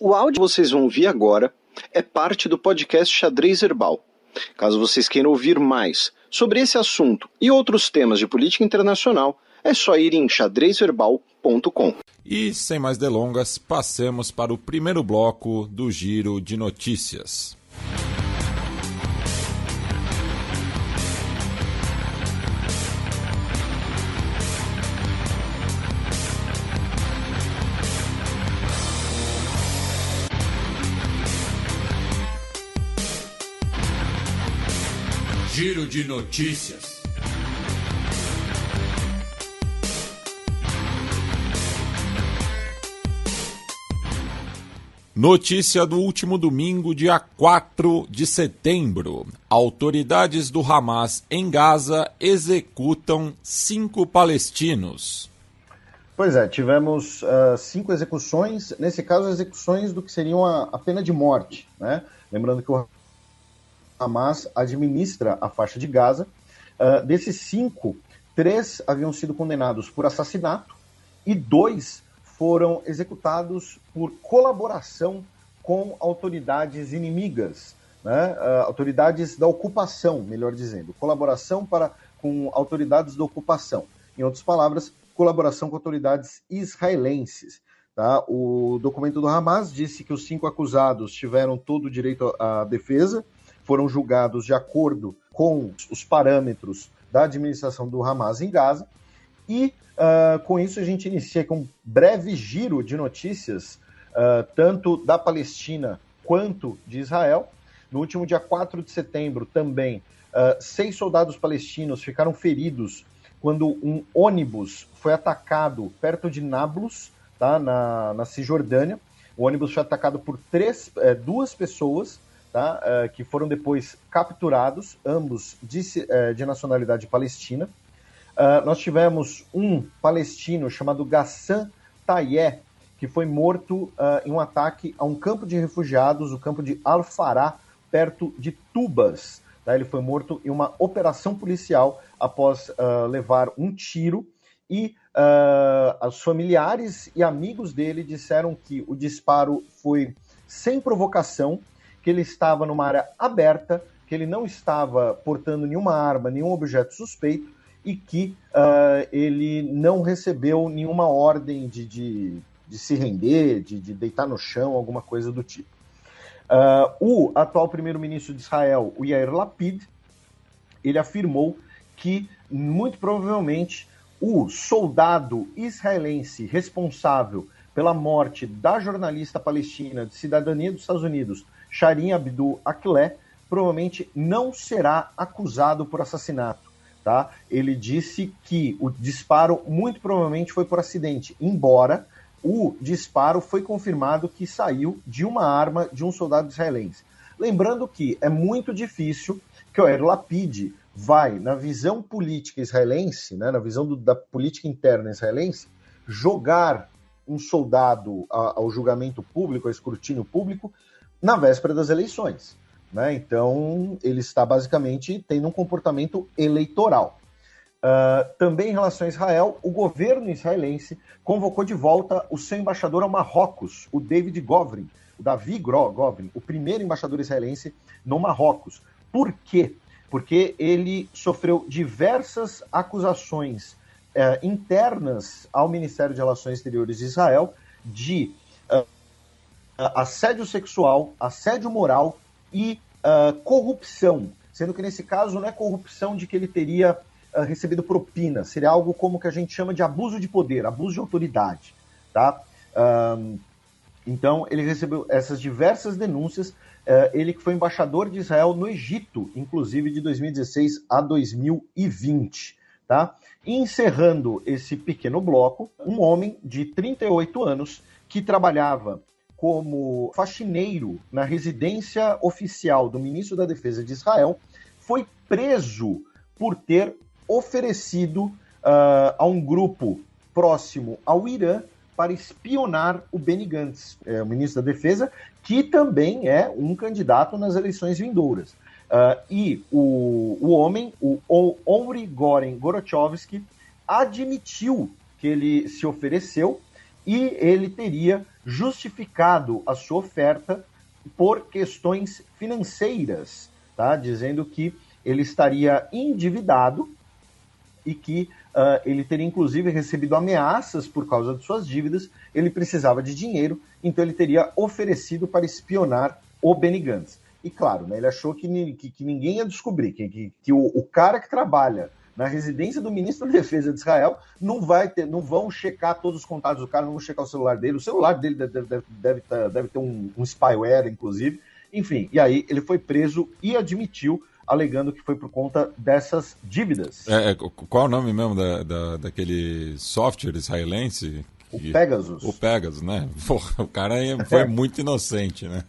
O áudio que vocês vão ouvir agora é parte do podcast Xadrez Herbal. Caso vocês queiram ouvir mais sobre esse assunto e outros temas de política internacional, é só ir em xadrezverbal.com. E, sem mais delongas, passemos para o primeiro bloco do Giro de Notícias. Giro de Notícias. Notícia do último domingo, dia 4 de setembro. Autoridades do Hamas em Gaza executam 5 palestinos. Pois é, tivemos 5 execuções, nesse caso execuções do que seriam a pena de morte, né? Lembrando que o Hamas administra a faixa de Gaza. Desses 5, 3 haviam sido condenados por assassinato e 2 foram executados por colaboração com autoridades inimigas, né? Autoridades da ocupação, melhor dizendo, colaboração com autoridades da ocupação. Em outras palavras, colaboração com autoridades israelenses. Tá? O documento do Hamas disse que os 5 acusados tiveram todo o direito à defesa, foram julgados de acordo com os parâmetros da administração do Hamas em Gaza. E com isso a gente inicia com um breve giro de notícias, tanto da Palestina quanto de Israel. No último dia 4 de setembro também, 6 soldados palestinos ficaram feridos quando um ônibus foi atacado perto de Nablus, tá, na Cisjordânia. O ônibus foi atacado por 2 pessoas, tá, que foram depois capturados, ambos de nacionalidade palestina. Nós tivemos um palestino chamado Ghassan Tayyeh, que foi morto em um ataque a um campo de refugiados, o campo de Al-Farah, perto de Tubas. Tá? Ele foi morto em uma operação policial após levar um tiro e os familiares e amigos dele disseram que o disparo foi sem provocação, que ele estava numa área aberta, que ele não estava portando nenhuma arma, nenhum objeto suspeito e que ele não recebeu nenhuma ordem de se render, de deitar no chão, alguma coisa do tipo. O atual primeiro-ministro de Israel, o Yair Lapid, ele afirmou que, muito provavelmente, o soldado israelense responsável pela morte da jornalista palestina de cidadania dos Estados Unidos, Shireen Abu Akleh, provavelmente não será acusado por assassinato. Tá? Ele disse que o disparo muito provavelmente foi por acidente, embora o disparo foi confirmado que saiu de uma arma de um soldado israelense. Lembrando que é muito difícil que o Yair Lapid vai, na visão política israelense, né, na visão da política interna israelense, jogar um soldado ao julgamento público, ao escrutínio público, na véspera das eleições. Né? Então, ele está basicamente tendo um comportamento eleitoral. Também em relação a Israel, o governo israelense convocou de volta o seu embaixador ao Marrocos, o David Govrin, o Davi Govrin, o primeiro embaixador israelense no Marrocos. Por quê? Porque ele sofreu diversas acusações internas ao Ministério de Relações Exteriores de Israel de assédio sexual, assédio moral e corrupção, sendo que nesse caso não é corrupção de que ele teria recebido propina, seria algo como que a gente chama de abuso de poder, abuso de autoridade, tá? Então ele recebeu essas diversas denúncias, ele que foi embaixador de Israel no Egito, inclusive de 2016 a 2020, tá? E encerrando esse pequeno bloco, um homem de 38 anos que trabalhava como faxineiro na residência oficial do ministro da Defesa de Israel, foi preso por ter oferecido a um grupo próximo ao Irã para espionar o Benny Gantz, o ministro da Defesa, que também é um candidato nas eleições vindouras. E o homem, o Omri Goren Gorochovsky, admitiu que ele se ofereceu e ele teria justificado a sua oferta por questões financeiras, tá? Dizendo que ele estaria endividado e que ele teria inclusive recebido ameaças por causa de suas dívidas, ele precisava de dinheiro, então ele teria oferecido para espionar o Benny Gantz. E claro, né, ele achou que ninguém ia descobrir, que o cara que trabalha na residência do ministro da Defesa de Israel não vão checar todos os contatos do cara, não vão checar o celular dele deve ter um spyware, inclusive. Enfim, e aí ele foi preso e admitiu, alegando que foi por conta dessas dívidas. Qual é o nome mesmo daquele software israelense? O Pegasus. O Pegasus, né? Porra, o cara foi muito inocente, né?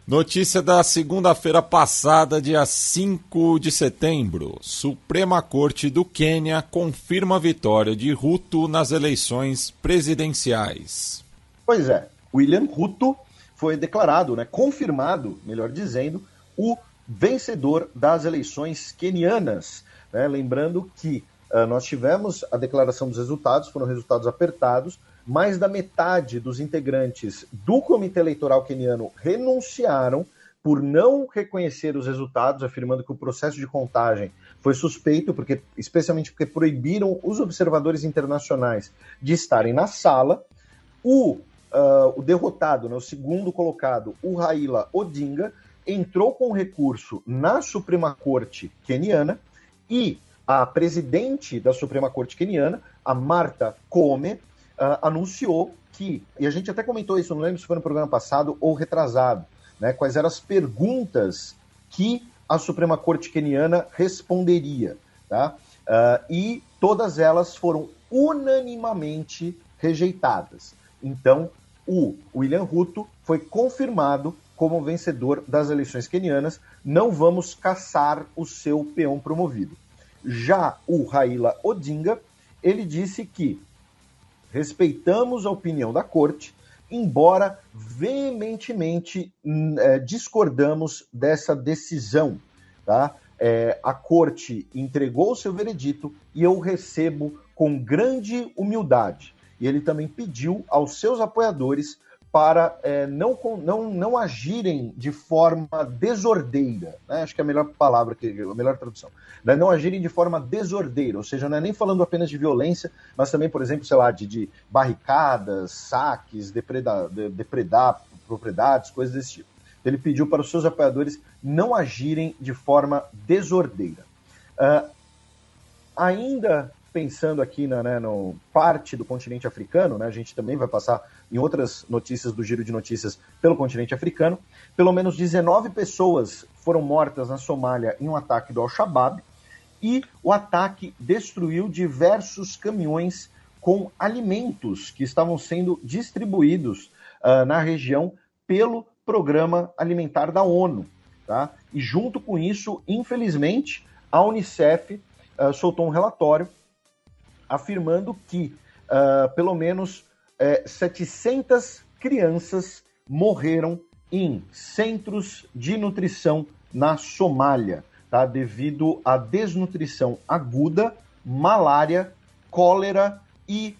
Notícia da segunda-feira passada, dia 5 de setembro. Suprema Corte do Quênia confirma a vitória de Ruto nas eleições presidenciais. Pois é, William Ruto foi declarado, né, confirmado, melhor dizendo, o vencedor das eleições quenianas. Né? Lembrando que nós tivemos a declaração dos resultados, foram resultados apertados, mais da metade dos integrantes do Comitê Eleitoral queniano renunciaram por não reconhecer os resultados, afirmando que o processo de contagem foi suspeito, especialmente porque proibiram os observadores internacionais de estarem na sala. O derrotado, né, o segundo colocado, o Raila Odinga, entrou com recurso na Suprema Corte queniana e a presidente da Suprema Corte queniana, a Martha Koome, anunciou que, e a gente até comentou isso, não lembro se foi no programa passado ou retrasado, né, quais eram as perguntas que a Suprema Corte queniana responderia, tá? E todas elas foram unanimamente rejeitadas. Então, o William Ruto foi confirmado como vencedor das eleições quenianas. Não vamos caçar o seu peão promovido. Já o Raila Odinga, ele disse que respeitamos a opinião da corte, embora veementemente discordamos dessa decisão. Tá? A corte entregou o seu veredito e eu recebo com grande humildade. E ele também pediu aos seus apoiadores para não agirem de forma desordeira, né? Acho que é a melhor palavra, a melhor tradução. Né? Não agirem de forma desordeira, ou seja, não é nem falando apenas de violência, mas também, por exemplo, sei lá, de barricadas, saques, depredar propriedades, coisas desse tipo. Ele pediu para os seus apoiadores não agirem de forma desordeira. Ainda pensando aqui no parte do continente africano, né, a gente também vai passar em outras notícias do Giro de Notícias pelo continente africano, pelo menos 19 pessoas foram mortas na Somália em um ataque do Al-Shabaab, e o ataque destruiu diversos caminhões com alimentos que estavam sendo distribuídos na região pelo Programa Alimentar da ONU. Tá? E junto com isso, infelizmente, a Unicef soltou um relatório afirmando que pelo menos 700 crianças morreram em centros de nutrição na Somália, tá? Devido à desnutrição aguda, malária, cólera e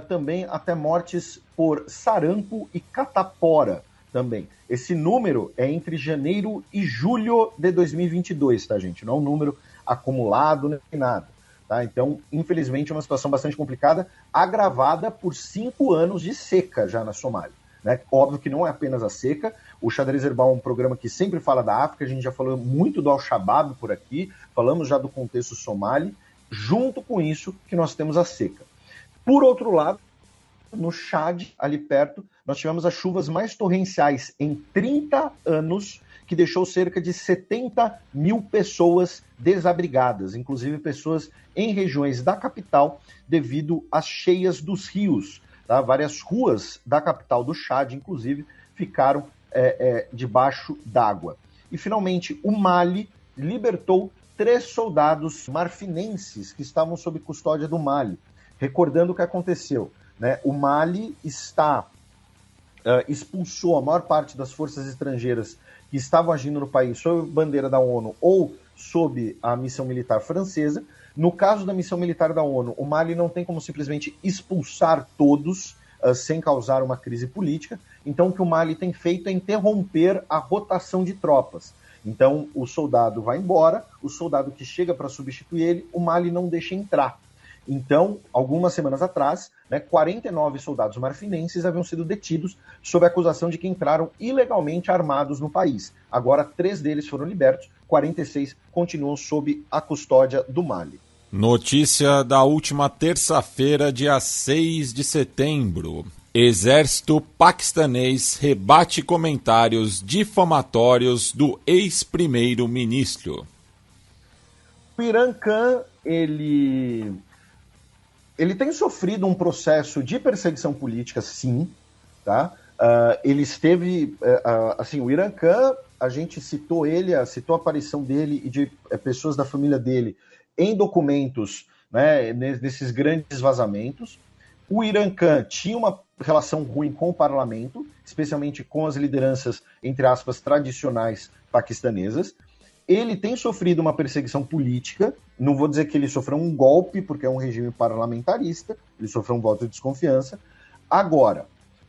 também até mortes por sarampo e catapora também. Esse número é entre janeiro e julho de 2022, tá, gente? Não é um número acumulado nem nada. Tá? Então, infelizmente, é uma situação bastante complicada, agravada por 5 anos de seca já na Somália. Né? Óbvio que não é apenas a seca. O Xadrez Herbal é um programa que sempre fala da África, a gente já falou muito do Al-Shabaab por aqui, falamos já do contexto somali, junto com isso que nós temos a seca. Por outro lado, no Chad, ali perto, nós tivemos as chuvas mais torrenciais em 30 anos, que deixou cerca de 70 mil pessoas desabrigadas, inclusive pessoas em regiões da capital, devido às cheias dos rios. Tá? Várias ruas da capital do Chad, inclusive, ficaram debaixo d'água. E, finalmente, o Mali libertou 3 soldados marfinenses que estavam sob custódia do Mali. Recordando o que aconteceu, né? O Mali expulsou a maior parte das forças estrangeiras que estavam agindo no país sob bandeira da ONU ou sob a missão militar francesa. No caso da missão militar da ONU, o Mali não tem como simplesmente expulsar todos, sem causar uma crise política. Então, o que o Mali tem feito é interromper a rotação de tropas. Então, o soldado vai embora, o soldado que chega para substituir ele, o Mali não deixa entrar. Então, algumas semanas atrás, 49 soldados marfinenses haviam sido detidos sob a acusação de que entraram ilegalmente armados no país. Agora, 3 deles foram libertos, 46 continuam sob a custódia do Mali. Notícia da última terça-feira, dia 6 de setembro. Exército paquistanês rebate comentários difamatórios do ex-primeiro-ministro. O Imran Khan, ele tem sofrido um processo de perseguição política, sim, tá? Ele esteve, assim, o Imran Khan, a gente citou a aparição dele e de pessoas da família dele em documentos, né, nesses grandes vazamentos. O Imran Khan tinha uma relação ruim com o parlamento, especialmente com as lideranças, entre aspas, tradicionais paquistanesas. Ele tem sofrido uma perseguição política, não vou dizer que ele sofreu um golpe, porque é um regime parlamentarista, ele sofreu um voto de desconfiança. Agora,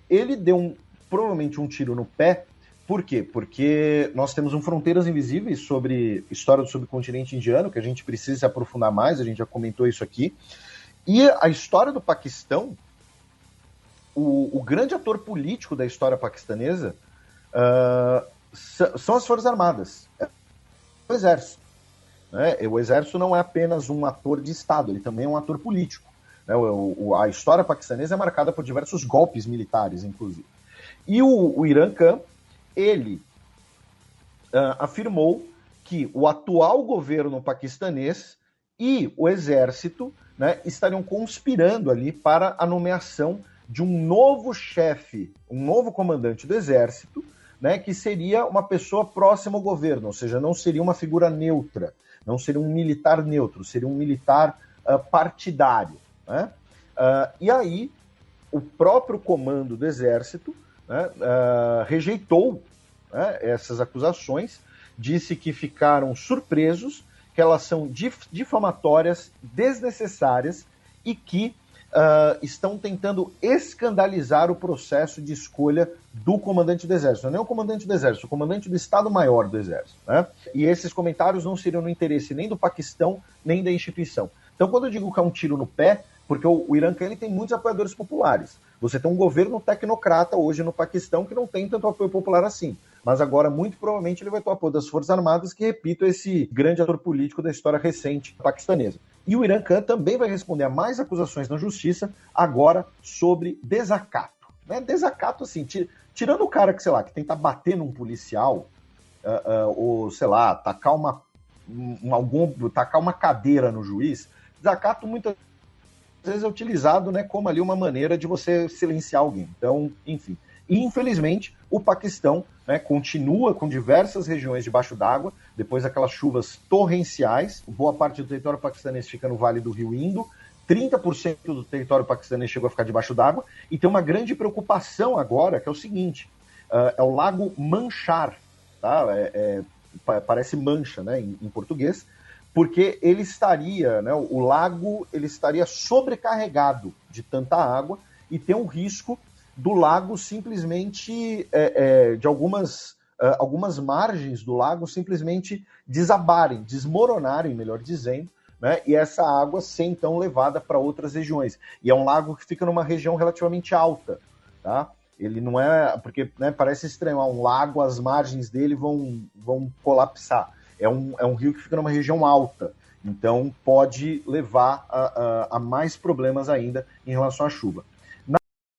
ele deu provavelmente um tiro no pé. Por quê? Porque nós temos um Fronteiras Invisíveis sobre história do subcontinente indiano, que a gente precisa se aprofundar mais, a gente já comentou isso aqui. E a história do Paquistão, o grande ator político da história paquistanesa são as Forças Armadas, o Exército. O Exército não é apenas um ator de Estado, ele também é um ator político. A história paquistanesa é marcada por diversos golpes militares, inclusive. E o Imran Khan, ele afirmou que o atual governo paquistanês e o exército, estariam conspirando ali para a nomeação de um novo chefe, um novo comandante do exército, que seria uma pessoa próxima ao governo, ou seja, não seria uma figura neutra, não seria um militar neutro, seria um militar partidário. E aí, o próprio comando do exército rejeitou essas acusações, disse que ficaram surpresos, que elas são difamatórias, desnecessárias e que estão tentando escandalizar o processo de escolha do comandante do Exército. Não é nem o comandante do Exército, o comandante do Estado-Maior do Exército. E esses comentários não seriam no interesse nem do Paquistão, nem da instituição. Então, quando eu digo que é um tiro no pé, porque o Imran Khan tem muitos apoiadores populares. Você tem um governo tecnocrata hoje no Paquistão que não tem tanto apoio popular assim. Mas agora, muito provavelmente, ele vai ter o apoio das Forças Armadas, que, repito, esse grande ator político da história recente paquistanesa. E o Imran Khan também vai responder a mais acusações na justiça, agora sobre desacato. Desacato, assim, tirando o cara que, sei lá, que tenta bater num policial, ou, sei lá, tacar uma cadeira no juiz, desacato muitas vezes é utilizado, como ali uma maneira de você silenciar alguém. Então, enfim. E, infelizmente, o Paquistão continua com diversas regiões debaixo d'água, depois daquelas chuvas torrenciais. Boa parte do território paquistanês fica no Vale do Rio Indo, 30% do território paquistanês chegou a ficar debaixo d'água, e tem uma grande preocupação agora, que é o seguinte, é o Lago Manchar, tá? Parece mancha, em português, porque ele estaria, o lago ele estaria sobrecarregado de tanta água e tem um risco do lago simplesmente, de algumas margens do lago simplesmente desabarem, desmoronarem, melhor dizendo, e essa água ser então levada para outras regiões. E é um lago que fica numa região relativamente alta, tá? Ele não é, porque parece estranho, um lago, as margens dele vão colapsar. É um rio que fica numa região alta, então pode levar a mais problemas ainda em relação à chuva.